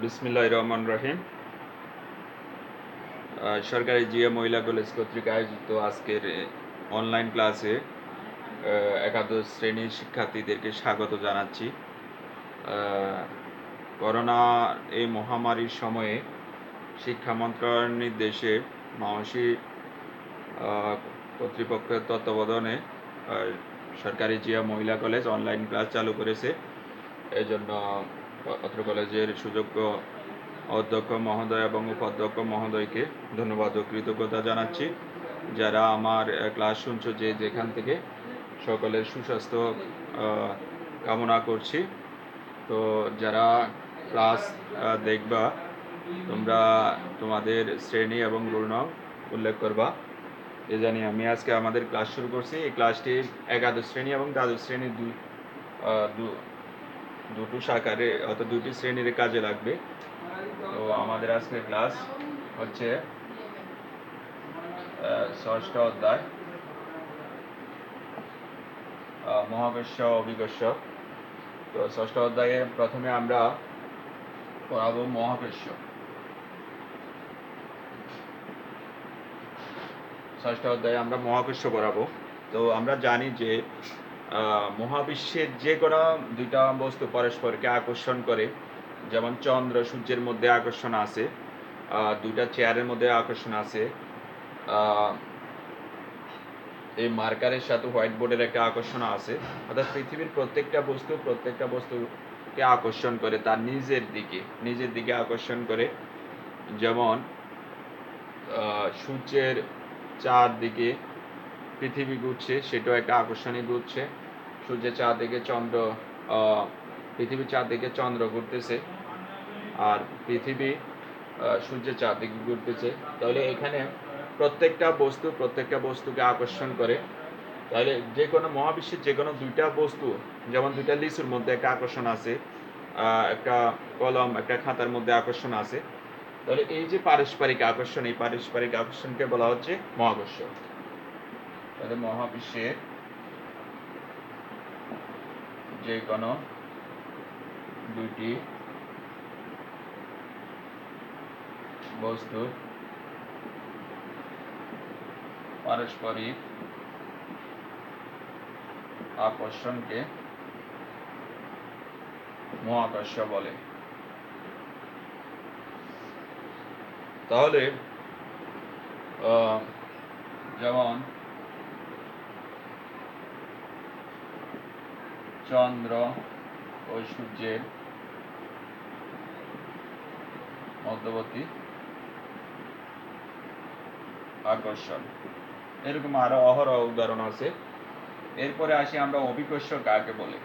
বিসমিল্লাহির রহমানির রহিম। সরকারি জিয়া মহিলা কলেজ কর্তৃক আয়োজিত আজকের অনলাইন ক্লাসে একাদশ শ্রেণীর শিক্ষার্থীদেরকে স্বাগত জানাচ্ছি। করোনা এই মহামারীর সময়ে শিক্ষা মন্ত্রণালয়ের নির্দেশে মাওসী কর্তৃপক্ষের তত্ত্বাবধানে সরকারি জিয়া মহিলা কলেজ অনলাইন ক্লাস চালু করেছে। এজন্য অত্র কলেজের সুযোগ্য অধ্যক্ষ মহোদয় এবং উপাধ্যক্ষ মহোদয়কে ধন্যবাদ ও কৃতজ্ঞতা জানাচ্ছি। যারা আমার ক্লাস শুনছো যে যেখান থেকে, সকলের সুস্বাস্থ্য কামনা করছি। তো যারা ক্লাস দেখবা, তোমরা তোমাদের শ্রেণী এবং রোল নং উল্লেখ করবা। এ জানি আমি আজকে আমাদের ক্লাস শুরু করছি। এই ক্লাসটি একাদশ শ্রেণী এবং দ্বাদশ শ্রেণীর দুটো শাখারে অর্থাৎ দুটি শ্রেণীর কাজে লাগবে। তো আমাদের আজকের ক্লাস হচ্ছে ষষ্ঠ অধ্যায় মহাবিশ্ব অভিকর্ষ। তো ষষ্ঠ অধ্যায়ে প্রথমে আমরা পড়াবো মহাবিশ্ব। ষষ্ঠ অধ্যায়ে আমরা মহাবিশ্ব পড়াবো। তো আমরা জানি যে মহাবিশ্বের যে কোনো দুইটা বস্তু পরস্পরকে আকর্ষণ করে, যেমন চন্দ্র সূর্যের মধ্যে আকর্ষণ আছে, দুইটা চেয়ারের মধ্যে আকর্ষণ আছে, এই মার্কারের সাথে হোয়াইট বোর্ডের একটা আকর্ষণ আছে। অর্থাৎ পৃথিবীর প্রত্যেকটা বস্তুকে আকর্ষণ করে তার নিজের দিকে আকর্ষণ করে। যেমন সূর্যের চারদিকে পৃথিবী ঘুরছে, সেটাও একটা আকর্ষণই ঘুরছে। সূর্যের চারদিকে পৃথিবীর চারদিকে চন্দ্র ঘুরতেছে, আর পৃথিবী সূর্যের চারদিকে ঘুরতেছে। তাহলে এখানে প্রত্যেকটা বস্তুকে আকর্ষণ করে। তাহলে যে কোনো মহাবিশ্বের যে কোনো দুইটা বস্তু, যেমন দুইটা লিচুর মধ্যে একটা আকর্ষণ আছে, একটা কলম একটা খাতার মধ্যে আকর্ষণ আছে। তাহলে এই যে পারস্পরিক আকর্ষণ, এই পারস্পরিক আকর্ষণকে বলা হচ্ছে মহাকর্ষ। তাহলে মহাবিশ্বের যে কোনো দুইটি বস্তুর পারস্পরিক আকর্ষণকে মহাকর্ষ বলে। তাহলে যেমন চন্দ্র ও সূর্যের মধ্যবর্তী আকর্ষণ, এরকম আরো অহরহ উদাহরণ আছে। এরপরে আসি আমরা অভিকর্ষ কাকে বলে।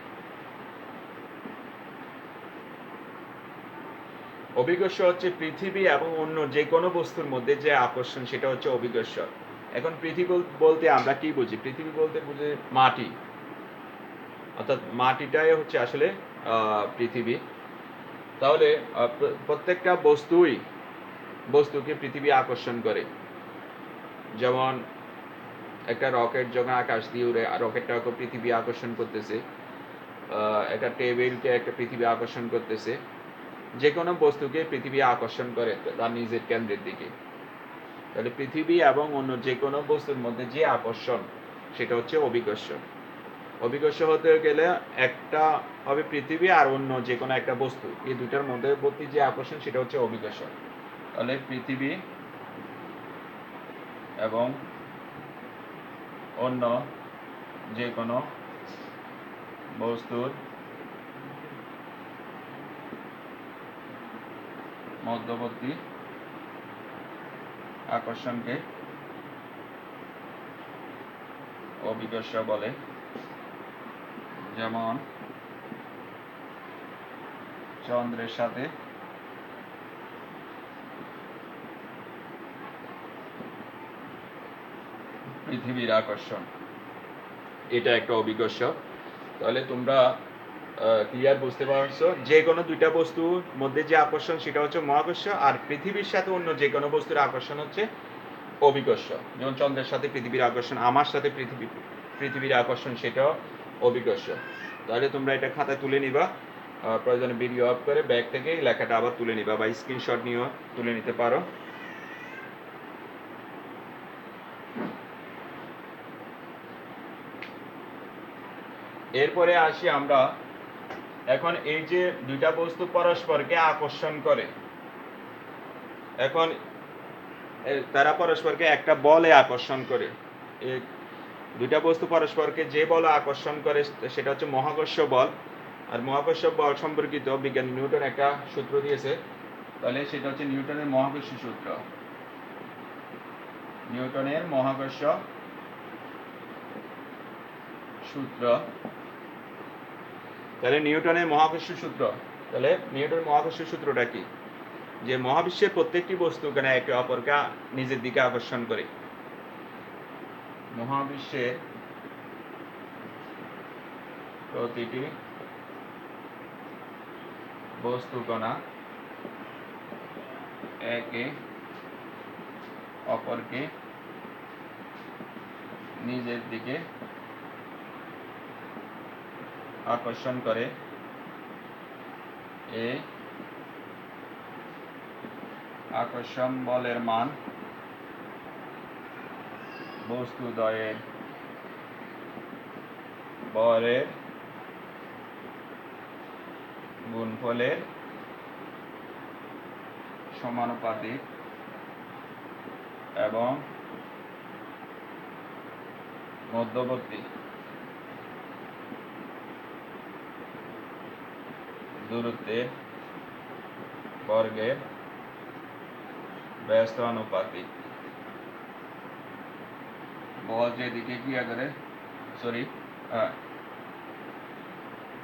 অভিকর্ষ হচ্ছে পৃথিবী এবং অন্য যে কোনো বস্তুর মধ্যে যে আকর্ষণ, সেটা হচ্ছে অভিকর্ষ। এখন পৃথিবী বলতে আমরা কি বুঝি? পৃথিবী বলতে বুঝি মাটি, অর্থাৎ মাটিটাই হচ্ছে আসলে পৃথিবী। তাহলে প্রত্যেকটা বস্তুকে পৃথিবী আকর্ষণ করে। যেমন একটা রকেট যখন আকাশ দিয়ে উড়ে, রকেটটাকে পৃথিবী আকর্ষণ করতেছে। একটা টেবিলকে একটা পৃথিবী আকর্ষণ করতেছে। যে কোনো বস্তুকে পৃথিবী আকর্ষণ করে তার নিজের কেন্দ্রের দিকে। তাহলে পৃথিবী এবং অন্য যে কোনো বস্তুর মধ্যে যে আকর্ষণ, সেটা হচ্ছে অভিকর্ষ। অভিকর্ষ হতে গেলে একটা হবে পৃথিবী আর অন্য যে কোনো একটা বস্তু, এই দুটার মধ্যবর্তী যে আকর্ষণ, সেটা হচ্ছে অভিকর্ষ। তাহলে পৃথিবী এবং অন্য যে কোনো বস্তুর মধ্যবর্তী আকর্ষণকে অভিকর্ষ বলে। যেমন চন্দ্রের সাথে পৃথিবীর আকর্ষণ, এটা একটা অভিকর্ষ। তাহলে তোমরা ক্লিয়ার বুঝতে পারছো, যে কোনো দুইটা বস্তুর মধ্যে যে আকর্ষণ, সেটা হচ্ছে মহাকর্ষ, আর পৃথিবীর সাথে অন্য যে কোনো বস্তুর আকর্ষণ হচ্ছে অভিকর্ষ। যেমন চন্দ্রের সাথে পৃথিবীর আকর্ষণ, আমার সাথে পৃথিবীর আকর্ষণ, সেটাও অভিকর্ষ। তাহলে তোমরা এটা খাতায় তুলে নিবা। প্রয়োজনে ভিডিও অফ করে ব্যাগ থেকে এই লেখাটা আবার তুলে নিবা বা স্ক্রিনশট নিয়েও তুলে নিতে পারো। এরপরে আসি আমরা, এখন এই যে দুইটা বস্তু পরস্পরকে আকর্ষণ করে, এখন তারা পরস্পরকে একটা বলে আকর্ষণ করে। এই দুইটা বস্তু পরস্পরকে যে বলে আকর্ষণ করে সেটা হচ্ছে মহাকর্ষ বল। আর মহাকর্ষ বল সম্পর্কিত বিজ্ঞানী নিউটন একটা সূত্র দিয়েছে, তাহলে সেটা হচ্ছে নিউটনের মহাকর্ষ সূত্র। নিউটনের মহাকর্ষ সূত্র, তাহলে নিউটনের মহাকর্ষ সূত্র, তাহলে নিউটনের মহাকর্ষ সূত্রটা কি? যে মহাবিশ্বের প্রত্যেকটি বস্তু কেন একে অপরকে নিজের দিকে আকর্ষণ করে। মহাবিশ্বের প্রতিটি বস্তু কণা একে অপরকে নিজের দিকে আকর্ষণ করে। এই আকর্ষণ বলের মান বস্তুদ্বয়ের বরের গুণফলের সমানুপাতিক এবং মধ্যবর্তী দূরত্বের বর্গের ব্যস্ত আনুপাতিক। বল যেদিকে ক্রিয়া করে,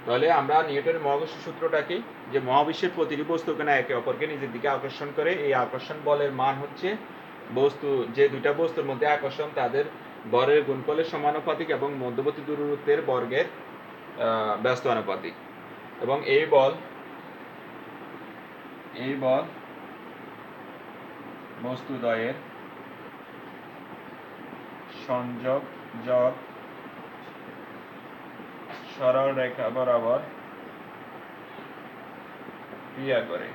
তাহলে আমরা নিউটনের মহাকর্ষ সূত্রটা কি? যে মহাবিশ্বের প্রতিটি বস্তু কেন একে অপরকে নিজের দিকে আকর্ষণ করে। এই আকর্ষণ বলের মান হচ্ছে বস্তু, যে দুইটা বস্তুর মধ্যে আকর্ষণ তাদের বরের গুণফলের সমানুপাতিক এবং মধ্যবর্তী দূরত্বের বর্গের ব্যস্ত আনুপাতিক। এবং এই বল বস্তুদ্বয়ের সংযোগ সরল রেখা বরাবর ক্রিয়া করে।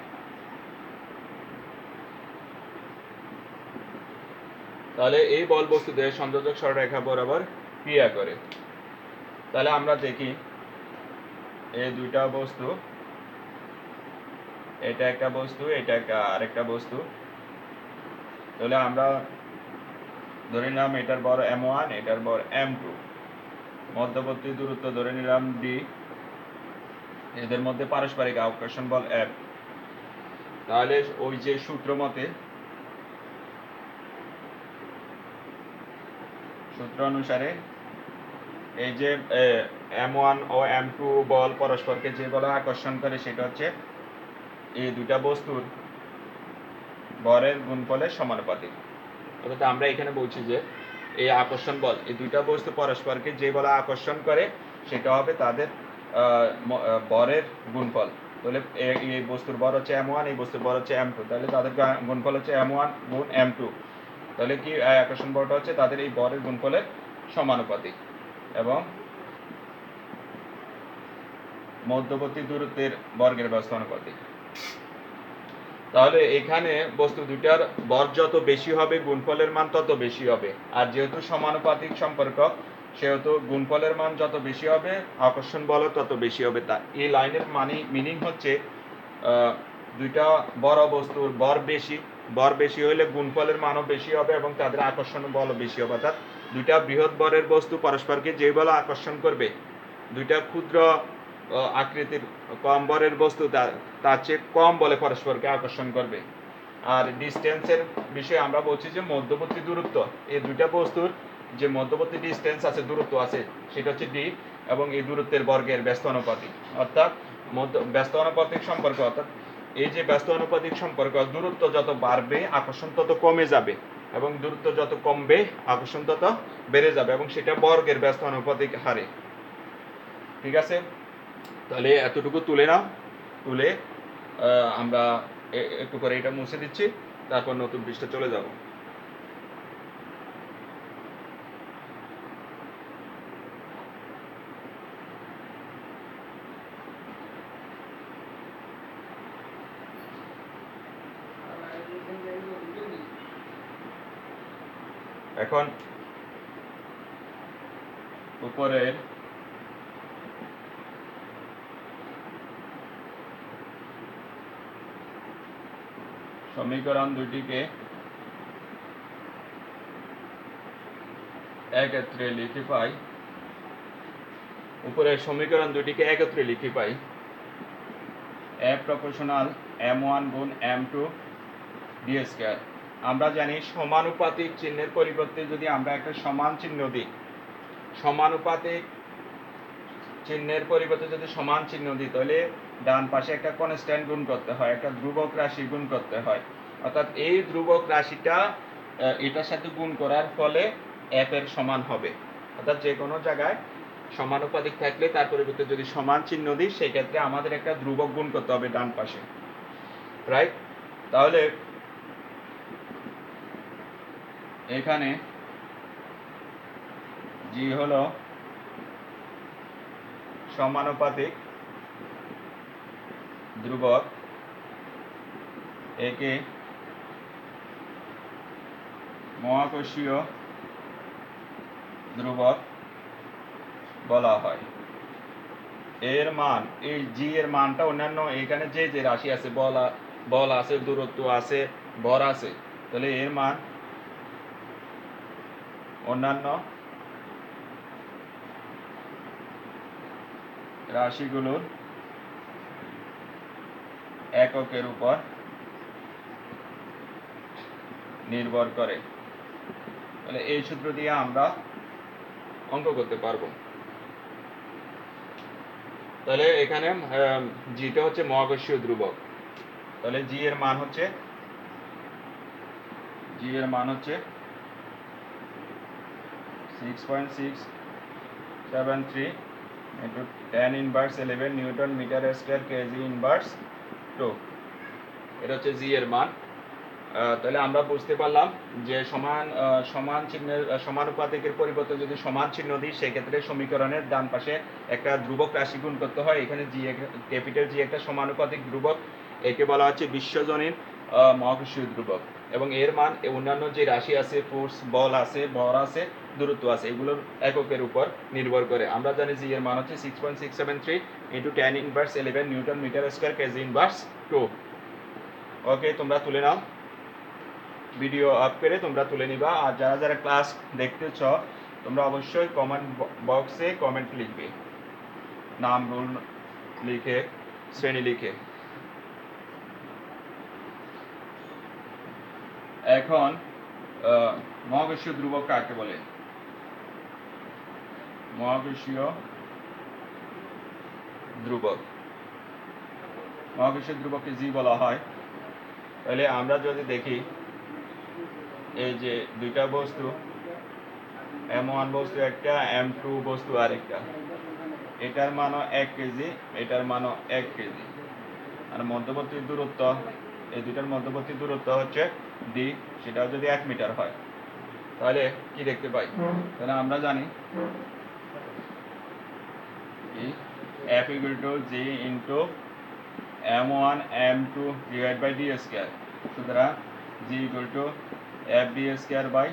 তাহলে এই বল বস্তুদ্বয়ের সংযোজক সরলরেখা বরাবর ক্রিয়া করে। তাহলে আমরা দেখি এই দুইটা বস্তু, এটা একটা বস্তু, এটা আরেকটা বস্তু। তাহলে আমরা ধরে নিলাম এটার বর m1, এটার বর m2, মধ্যবর্তী দূরত্ব ধরে নিলাম d, এদের মধ্যে পারস্পরিক আকর্ষণ বল F। তাহলে ওই যে সূত্র অনুসারে এই যে m1 ও m2 বল পরস্পরকে যে বলে আকর্ষণ করে সেটা হচ্ছে এই দুইটা বস্তুর বরের গুণফলের সমানুপাতিক। অর্থাৎ আমরা এখানে বলছি যে এই আকর্ষণ বল, এই দুইটা বস্তু পরস্পরকে যে বলে আকর্ষণ করে সেটা হবে তাদের বরের গুণফল। তাহলে এই বস্তুর বর হচ্ছে m1, এই বস্তুর বর হচ্ছে m2, তাহলে তাদের গুণফল হচ্ছে m1 গুণ m2। তাহলে কি আকর্ষণ বলটা হচ্ছে তাদের এই বরের গুণফলের সমানুপাতিক এবং মধ্যবর্তী দূরত্বের বর্গের ব্যস্ত আনুপাতিক। তাহলে এখানে বস্তু দুইটার বর যত বেশি হবে গুণফলের মান তত বেশি হবে। আর যেহেতু সমানুপাতিক সম্পর্ক সেহেতু গুণফলের মান যত বেশি হবে আকর্ষণ বল তত বেশি হবে। তা এই লাইনের মিনিং হচ্ছে দুইটা বড় বস্তুর বর বেশি হলে গুণফলের মানও বেশি হবে এবং তাদের আকর্ষণ বলও বেশি হবে। অর্থাৎ দুইটা বৃহৎ বরের বস্তু পরস্পরকে যে বল আকর্ষণ করবে, দুইটা ক্ষুদ্র আকৃতির কম বরের বস্তু তার চেয়ে কম বলে পরস্পরকে আকর্ষণ করবে। আর ডিস্টেন্সের বিষয়ে আমরা বলছি যে মধ্যবর্তী দূরত্ব, এই দুইটা বস্তুর যে মধ্যবর্তী ডিস্টেন্স আছে, দূরত্ব আছে, সেটা হচ্ছে d এবং এই দূরত্বের বর্গের ব্যস্ত আনুপাতিক। অর্থাৎ ব্যস্ত আনুপাতিক সম্পর্ক, অর্থাৎ এই যে ব্যস্ত আনুপাতিক সম্পর্ক, দূরত্ব যত বাড়বে আকর্ষণ তত কমে যাবে এবং দূরত্ব যত কমবে আকর্ষণ তত বেড়ে যাবে এবং সেটা বর্গের ব্যস্ত আনুপাতিক হারে। ঠিক আছে, তাহলে এতটুকু তুলে নাও। তুলে আমরা একটু করে এটা মুছে দিচ্ছি, তারপর নতুন পৃষ্ঠা চলে যাব। এখন উপরের সমীকরণ দুটিকে একত্রে লিখে পাই, উপরের সমীকরণ দুটিকে একত্রে লিখে পাই F প্রপোর্শনাল m1 গুণ m2 ডি স্কয়ার। আমরা জানি সমানুপাতিক চিহ্নের পরিবর্তে যদি আমরা একটা সমান চিহ্ন দিই, সমানুপাতিক চিহ্নের পরিবর্তে যদি সমান চিহ্ন দিই, তাহলে ডান পাশে একটা কনস্ট্যান্ট গুণ করতে হয়, একটা ধ্রুবক রাশি গুণ করতে হয়। অর্থাৎ এই ধ্রুবক রাশিটা এটার সাথে গুণ করার ফলে f এর সমান হবে। অর্থাৎ যে কোনো জায়গায় সমানুপাতিক থাকলে তার পরিবর্তে যদি সমান চিহ্ন দিই, সেই ক্ষেত্রে আমাদের একটা ধ্রুবক গুণ করতে হবে ডান পাশে, রাইট? তাহলে এখানে g হলো সমানুপাতিক ধ্রুবক, একে মহাকর্ষীয় ধ্রুবক বলা হয়। এর মান, এই জি এর মানটা অন্যান্য এখানে যে যে রাশি আছে, বল আছে, দূরত্ব আছে, ভর আছে, তাহলে এর মান অন্যান্য রাশিগুলোর এককের উপর নির্ভর করে। তাহলে এই সূত্র দিয়ে আমরা অঙ্ক করতে পারবো। তাহলে এখানে জিটা হচ্ছে মহাকর্ষীয় ধ্রুবক, তাহলে জি এর মান হচ্ছে 6.673 into tan inverse 11 newton metre square kg inverse 2, এটা হচ্ছে জি এর মান। তাহলে আমরা বুঝতে পারলাম যে সমান চিহ্নের সমানুপাতিকের পরিবর্তে যদি সমান চিহ্ন দিই, সেক্ষেত্রে সমীকরণের ডান পাশে একটা ধ্রুবক রাশি গুণ করতে হয়। এখানে জি, ক্যাপিটাল জি একটা সমানুপাতিক ধ্রুবক, একে বলা হচ্ছে বিশ্বজনীন মহাকর্ষীয় ধ্রুবক, এবং এর মান অন্যান্য যে রাশি আছে, ফোর্স, বল আছে, ভর আছে, দূরত্ব আছে, এগুলোর এককের উপর নির্ভর করে। আমরা জানি জি এর মান হচ্ছে 6.673 into tan inverse 11 newton metre square kg inverse 2। Okay, তোমরা তুলে নাও, ভিডিও অফ করে তোমরা তুলে নিবা। আর যারা যারা ক্লাস দেখতেছ, তোমরা অবশ্যই কমেন্ট বক্সে কমেন্ট লিখবে, নাম, রোল লিখে, শ্রেণী লিখে। এখন মহাকর্ষীয় ধ্রুবক কাকে বলে? মহাকর্ষীয় ধ্রুবককে জি বলা হয়। তাহলে আমরা যদি দেখি, এই যে দুইটা বস্তু, m1 বস্তু একটা, m2 বস্তু আরেকটা, এটার মানও 1 কেজি, এটার মানও 1 কেজি, আর মধ্যবর্তী দূরত্ব, এই দুইটার মধ্যবর্তী দূরত্ব হচ্ছে ডি, সেটাও যদি 1 মিটার হয়, তাহলে কি দেখতে পাই? তাহলে আমরা জানি F equal to G into m1 m2 divided by d square, সুতরাং G equal to F d square by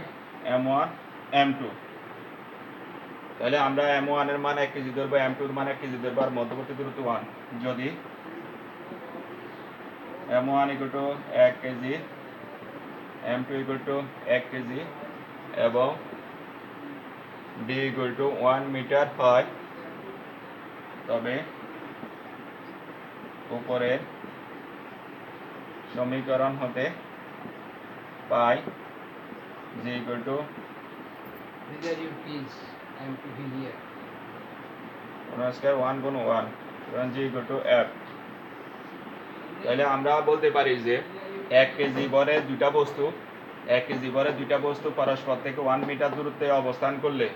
m1 m2। তাহলে আমরা m1 এর মান 1 কেজি ধরবো, m2 এর মান 1 কেজি ধরবো, আর মধ্যবর্তী দূরত্ব 1। যদি m1 equal to 1 KG, m2 equal to 1 KG এবং d equal to 1 মিটার হয়, তবে উপরের সমীকরণ হতে পাই G equal to 1 গুণ 1, G equal to F। তাহলে আমরা বলতে পারি যে 1 কেজি ভরের দুইটা বস্তু পরস্পর থেকে 1 মিটার দূরত্বে অবস্থান করলে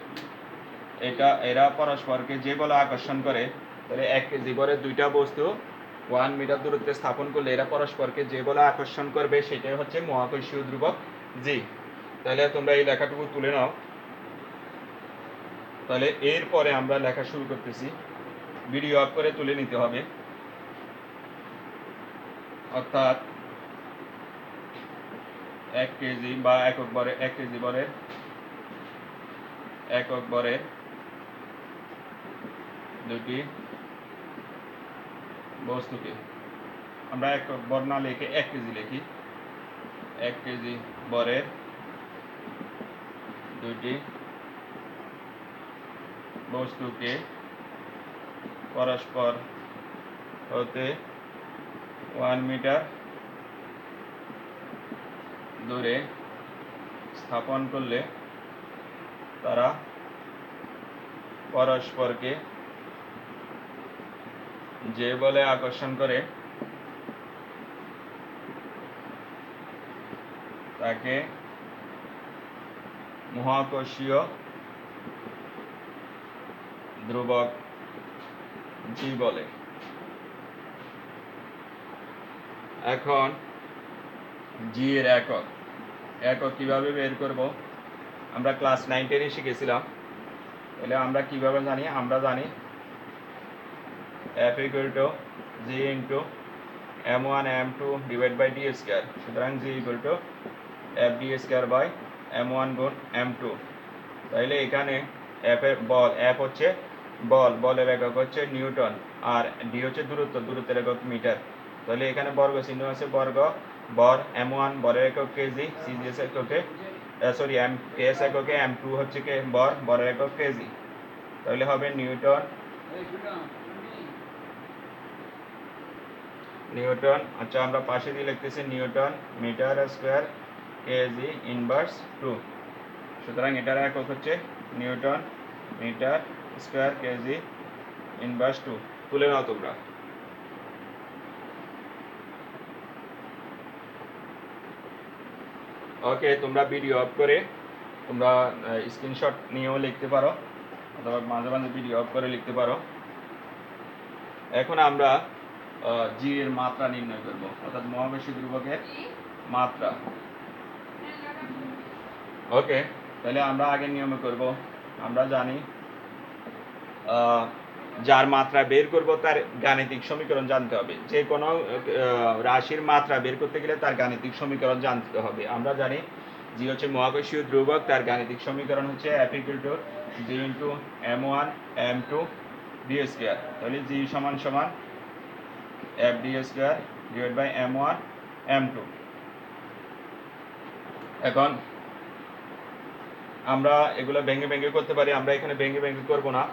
এরা পরস্পরকে যে বলে আকর্ষণ করে, তাহলে 1 কেজি ভরের দুইটা বস্তু 1 মিটার দূরত্বে স্থাপন করলে এরা পরস্পরকে যে বলে আকর্ষণ করবে, সেটাই হচ্ছে মহাকর্ষীয় ধ্রুবক জি। তাহলে তোমরা এই লেখাটুকু তুলে নাও। তাহলে এরপরে আমরা লেখা শুরু করতেছি, ভিডিও অফ করে তুলে নিতে হবে। অর্থাৎ 1 কেজি বা একক ভরে 1 কেজি ভরের একক ভরের দুটি বস্তুকে, আমরা একক ভর না লিখে 1 কেজি লিখি, 1 কেজি ভরের দুটি বস্তুকে পরস্পর হতে 1 মিটার দূরে স্থাপন করলে তারা পরস্পরকে যে বলে আকর্ষণ করে তাকে মহাকর্ষীয় ধ্রুবক জি বলে। এখন জি এর একক কিভাবে বের করব? আমরা ক্লাস 9 10 শিখেছিলাম। তাহলে আমরা কিভাবে জানি? আমরা জানি F equal to G into M1 M2 divided by D square. সুতরাং G equal to F D square by M1 গুণ M2। তাহলে এখানে F এর বল, F হচ্ছে বল, বলের একক হচ্ছে নিউটন, আর D হচ্ছে দূরত্ব, দূরত্বের একক মিটার। তাহলে এখানে বর্গ চিহ্ন আছে, বর্গ, বর M1 বরের একক কেজি, CGS এককে কেএস এককে, M2 হচ্ছে কে বর, বরের একক কেজি। তাহলে হবে নিউটন, আচ্ছা আমরা পাশে দিয়ে লিখতেছি newton metre square kg inverse 2। সুতরাং এটার একক হচ্ছে newton metre square kg inverse 2। তুলে নাও তোমরা। ওকে, তোমরা ভিডিও অফ করে তোমরা স্ক্রিনশট নিয়েও লিখতে পারো, অথবা মাঝে মাঝে ভিডিও অফ করে লিখতে পারো। এখন আমরা জি এর মাত্রা নির্ণয় করব, অর্থাৎ মহাকর্ষীয় ধ্রুবকের মাত্রা। ওকে, তাহলে আমরা আগের নিয়মে করব। আমরা জানি যার মাত্রা বের করব তার গাণিতিক সমীকরণ জানতে হবে। যে কোনো রাশির মাত্রা বের করতে গেলে তার গাণিতিক সমীকরণ জানতে হবে। আমরা জানি জি হচ্ছে মহাকর্ষীয় ধ্রুবক, তার গাণিতিক সমীকরণ হচ্ছে F equal to G into M1 M2 D square। তাহলে G সমান সমান F D square divided by M1 M2। এখন আমরা এগুলো ভেঙে ভেঙে করতে পারি, আমরা এখানে ভেঙে ভেঙে করব না।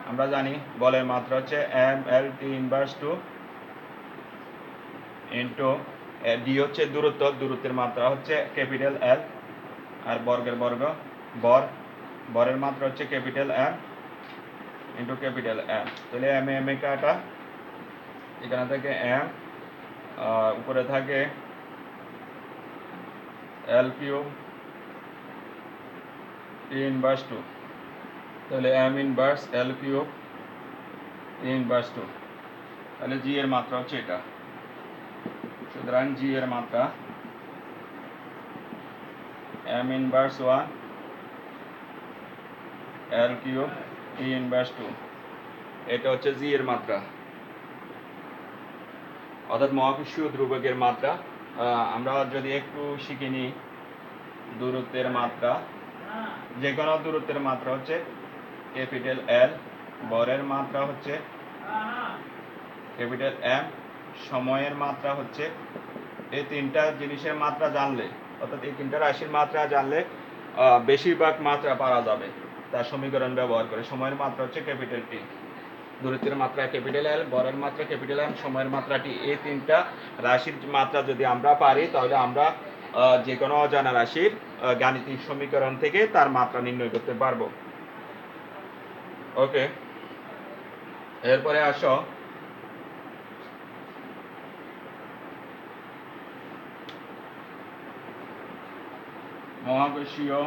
আমরা জানি বলের মাত্রা হচ্ছে MLT ইনভার্স 2 ইন্টু ডি হচ্ছে দূরত্ব, দূরত্বের মাত্রা হচ্ছে ক্যাপিটাল এল, আর বর্গের বর্গ বর, বরের মাত্রা হচ্ছে capital M into capital M. তাহলে এম এম এ কাটা, এখানে থাকে এম, উপরে থাকে এল কিউব টি ইনভার্স 2। তাহলে এম ইনভার্স এল কিউব টি ইনভার্স 2। তাহলে জি এর মাত্রা হচ্ছে এটা। সুতরাং জি এর মাত্রা এম ইনভার্স 1 এল কিউব টি ইনভার্স 2। এটা হচ্ছে জি এর মাত্রা, অর্থাৎ মহাকর্ষীয় ধ্রুবকের মাত্রা। আমরা যদি একটু শিখে নিই দূরত্বের মাত্রা, যে কোনো দূরত্বের মাত্রা হচ্ছে ক্যাপিটাল এল, বরের মাত্রা হচ্ছে ক্যাপিটাল এম, সময়ের মাত্রা হচ্ছে, এই তিনটা জিনিসের মাত্রা জানলে, অর্থাৎ এই তিনটা রাশির মাত্রা জানলে বেশিরভাগ মাত্রা পাওয়া যাবে তার সমীকরণ ব্যবহার করে। সময়ের মাত্রা হচ্ছে ক্যাপিটাল টি, দূরত্বের মাত্রা ক্যাপিটাল এল, বরের মাত্রা ক্যাপিটাল এম, সময়ের মাত্রা টি। এই তিনটা রাশির মাত্রা যদি আমরা পারি তাহলে আমরা যে কোনো অজানা রাশির গাণিতিক সমীকরণ থেকে তার মাত্রা নির্ণয় করতে পারবো। ওকে, এরপরে আসো মহাকর্ষীয়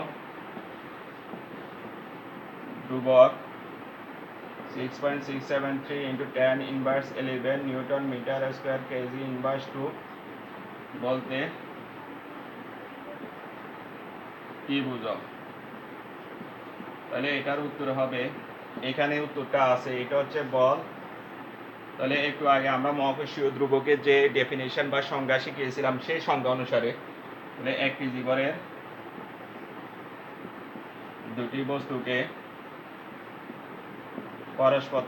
ধ্রুবক 6.673 into tan inverse 11 newton metre square kg inverse 2 বলতে কি বুঝো? তাহলে এটার উত্তর হবে, এখানে উত্তরটা আছে, এটা হচ্ছে বল। তাহলে একটু আগে আমরা মহাকর্ষীয় ধ্রুবকের যে ডেফিনেশন বা সংজ্ঞা শিখিয়েছিলাম সেই সংজ্ঞা অনুসারে, তাহলে 1 কেজি ভরের দুটি বস্তুকে পরস্পর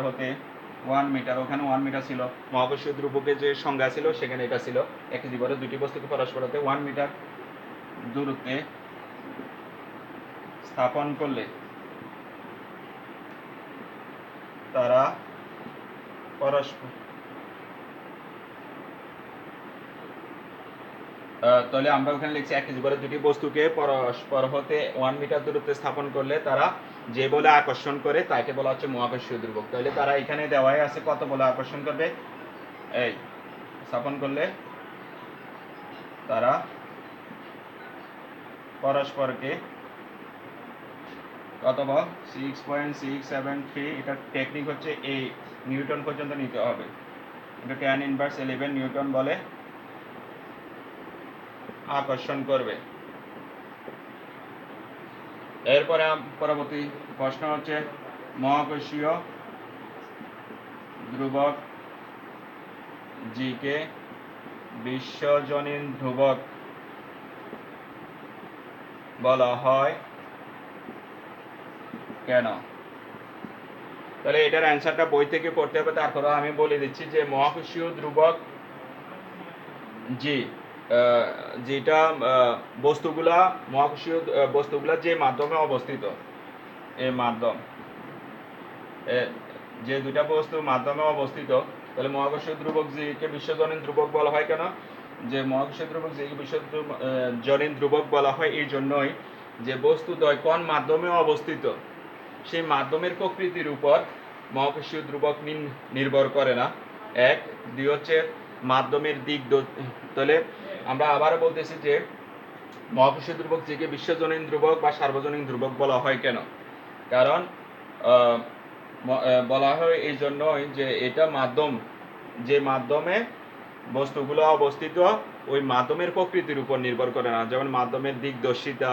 হতে 1 মিটার, ওখানে 1 মিটার ছিল, মহাকর্ষীয় ধ্রুবকের যে সংজ্ঞা ছিল সেখানে এটা ছিল, এক কেজি ভরের দুটি বস্তুকে পরস্পর হতে 1 মিটার দূরত্বে স্থাপন করলে তারা পরস্পর তাহলে আমরা ওখানে লিখছি এক কেজি ভরের দুটি বস্তুকে পরস্পর হতে 1 মিটার দূরত্বে স্থাপন করলে তারা যে বলে আকর্ষণ করে তাকে বলা হচ্ছে মহাকর্ষীয় ধ্রুবক। তাহলে তারা এখানে দেওয়াই আছে কত বলে আকর্ষণ করবে, এই স্থাপন করলে তারা পরস্পরকে কত বল 6.673, এটা টেকনিক হচ্ছে এই নিউটন পর্যন্ত নিতে হবে, এটা tan ইনভার্স 11 নিউটন বলে আকর্ষণ করবে। এরপরে পরবর্তী প্রশ্ন হচ্ছে মহাকর্ষীয় ধ্রুবক জি কে বিশ্বজনীন ধ্রুবক বলা হয় কেন? তাহলে এটার অ্যান্সারটা বই থেকে পড়তে হবে, তারপরে আমি বলে দিচ্ছি যে মহাকর্ষীয় ধ্রুবক জি যেটা মহাকর্ষীয় বস্তুগুলা যে মাধ্যমে অবস্থিত, এই মাধ্যম যে দুইটা বস্তু মাধ্যমে অবস্থিত, তাহলে মহাকর্ষীয় ধ্রুবক কে বিশ্বজনীন ধ্রুবক বলা হয় কেন? যে মহাকর্ষীয় ধ্রুবক কে বিশ্বজনীন ধ্রুবক বলা হয় এই জন্যই যে বস্তুদ্বয় কোন মাধ্যমে অবস্থিত সেই মাধ্যমের প্রকৃতির উপর মহাকর্ষীয় ধ্রুবক নির্ভর করে না, এক। দুই হচ্ছে মাধ্যমের দিক। তাহলে আমরা আবারও বলতেছি যে মহাকর্ষীয় ধ্রুবক কে বিশ্বজনীন ধ্রুবক বা সার্বজনীন ধ্রুবক বলা হয় কেন? কারণ বলা হয় এই জন্যই যে এটা মাধ্যম, যে মাধ্যমে বস্তুগুলো অবস্থিত ওই মাধ্যমের প্রকৃতির উপর নির্ভর করে না, যেমন মাধ্যমের দিকদর্শিতা,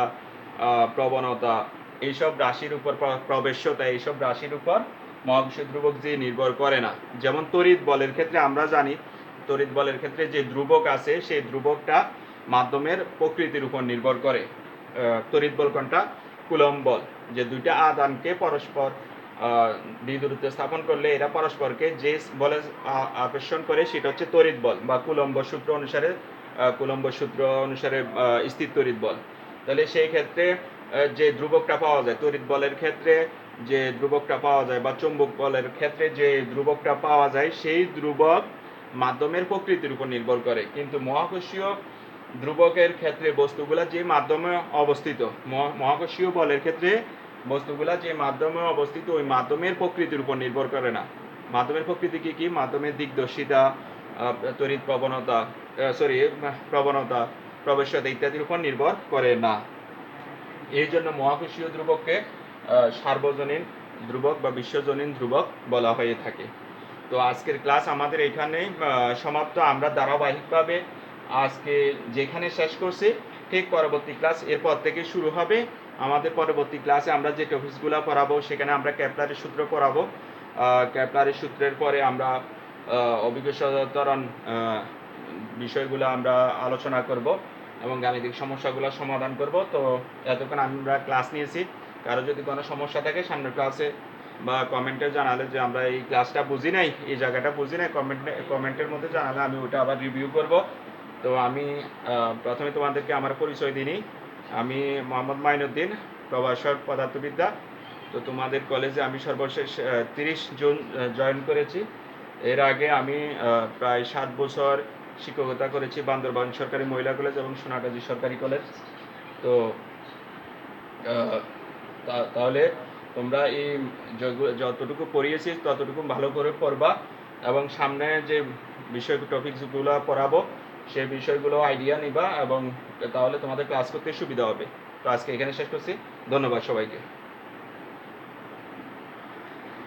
প্রবণতা, এইসব রাশির উপর, প্রবেশ্যতা, এইসব রাশির উপর মহাকর্ষীয় ধ্রুবক যে নির্ভর করে না। যেমন তড়িৎ বলের ক্ষেত্রে আমরা জানি, তড়িৎ বলের ক্ষেত্রে যে ধ্রুবক আছে সেই ধ্রুবকটা মাধ্যমের প্রকৃতির উপর নির্ভর করে। তড়িৎ বল কোনটা? কুলম্ব বল, যে দুইটা আধানকে পরস্পর দূরত্বে স্থাপন করলে এরা পরস্পরকে যে বলে আকর্ষণ করে সেটা হচ্ছে তড়িৎ বল বা কুলম্ব সূত্র অনুসারে স্থির তড়িৎ বল। তাহলে সেই ক্ষেত্রে যে ধ্রুবকটা পাওয়া যায় তড়িৎ বলের ক্ষেত্রে, যে ধ্রুবকটা পাওয়া যায় বা চৌম্বক বলের ক্ষেত্রে যে ধ্রুবকটা পাওয়া যায় সেই ধ্রুবক মাধ্যমের প্রকৃতির উপর নির্ভর করে। কিন্তু মহাকর্ষীয় ধ্রুবকের ক্ষেত্রে বস্তুগুলা যে মাধ্যমে অবস্থিত, মহাকর্ষীয় বলের ক্ষেত্রে বস্তুগুলা যে মাধ্যমে অবস্থিত ওই মাধ্যমের প্রকৃতির উপর নির্ভর করে না। মাধ্যমের প্রকৃতি কি? মাধ্যমের দিকদর্শিতা, তড়িৎ প্রবণতা, প্রবেশ্যতা ইত্যাদির উপর নির্ভর করে না। এই জন্য মহাকর্ষীয় ধ্রুবককে সার্বজনীন ধ্রুবক বা বিশ্বজনীন ধ্রুবক বলা হয়ে থাকে। তো আজকের ক্লাস আমাদের এখানেই সমাপ্ত। আমরা ধারাবাহিকভাবে আজকে যেখানে শেষ করছি ঠিক পরবর্তী ক্লাস এরপর থেকে শুরু হবে। আমাদের পরবর্তী ক্লাসে আমরা যে টপিকসগুলো পড়াবো সেখানে আমরা কেপলারের সূত্র পড়াবো। কেপলারের সূত্রের পরে আমরা অভিজ্ঞ ত্বরণ বিষয়গুলো আমরা আলোচনা করব এবং গাণিতিক সমস্যাগুলো সমাধান করব। তো এতক্ষণ আমরা ক্লাস নিয়েছি। কারো যদি কোনো সমস্যা থাকে সামনের ক্লাসে বা কমেন্টে জানালে যে আমরা এই ক্লাসটা বুঝি নাই, এই জায়গাটা বুঝি নাই, কমেন্টের মধ্যে জানালে আমি ওটা আবার রিভিউ করব। তো আমি প্রথমে তোমাদেরকে আমার পরিচয় দিই। আমি মোহাম্মদ মাইনুদ্দিন, প্রভাষক পদার্থবিদ্যা। তো তোমাদের কলেজে আমি সর্বশেষ 30 জুন জয়েন করেছি। এর আগে আমি প্রায় 7 বছর শিক্ষকতা করেছি বান্দরবান সরকারি মহিলা কলেজ এবং সোনাগাজী সরকারি কলেজ। তো তাহলে তোমরা এই যতটুকু পড়িয়েছি ততটুকু ভালো করে পড়বা এবং সামনে যে টপিকসগুলো পড়াবো সেই বিষয়গুলো আইডিয়া নিবা এবং তাহলে তোমাদের ক্লাস করতে সুবিধা হবে। তো আজকে এখানে শেষ করছি। ধন্যবাদ সবাইকে।